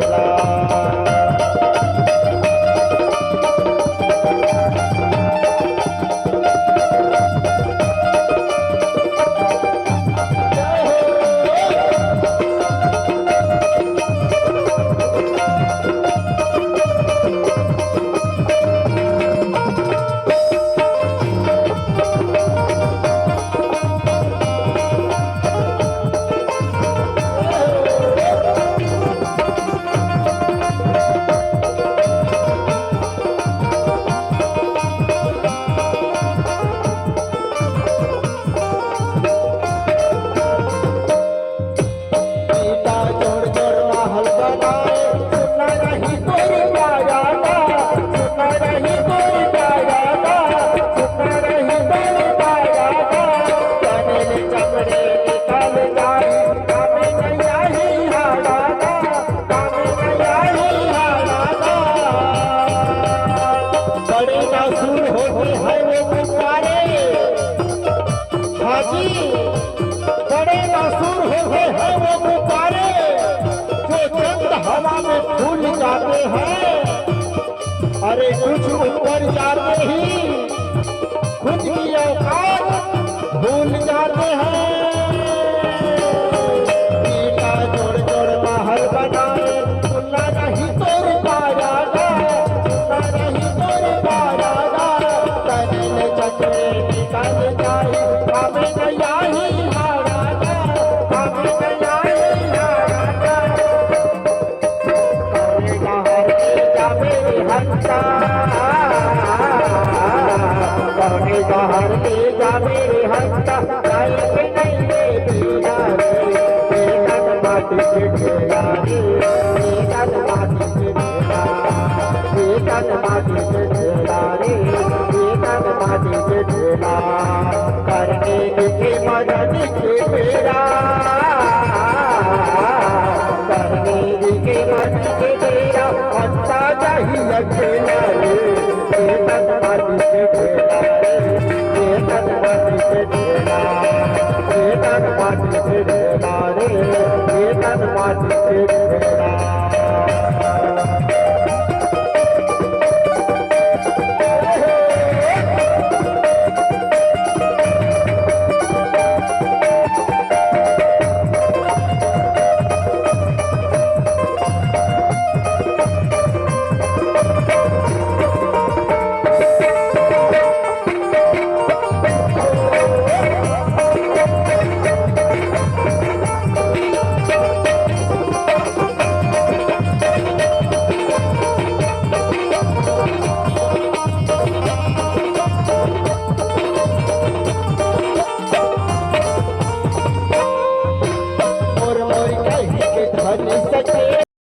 ढेला। बड़े मासूम हो गए हैं वो गुब्बारे जो चंद हवा में फूल जाते हैं। अरे कुछ ऊपर जाते ही खुद की औकात भूल जाते हैं। ईटा जोड़ जोड़ महल बनाए, सुनना नहीं तोड़ पाया गा, सुनना नहीं तोड़ पाया गा। तने चक्रे निकल जाए हमें नया ही हारा गा, हमें नया ही हारा गा। करेगा हर जा मेरे हंसा, करेगा हर जा मेरे हंसा। जाएंगे नहीं रे दीदा रे, बेदन माटी के ढेला रे, बेदन माटी के ढेला, बेदन माटी के ढेला रे, बेदन माटी के ढेला। करने के मदद के मेरा, करने के मदद के मेरा हंसा चाहिए अकेला रे, बेदन माटी के ढेला रे, बेदन माटी के ढेला, बेदन माटी के ढेला रे, बेदन माटी के ढेला।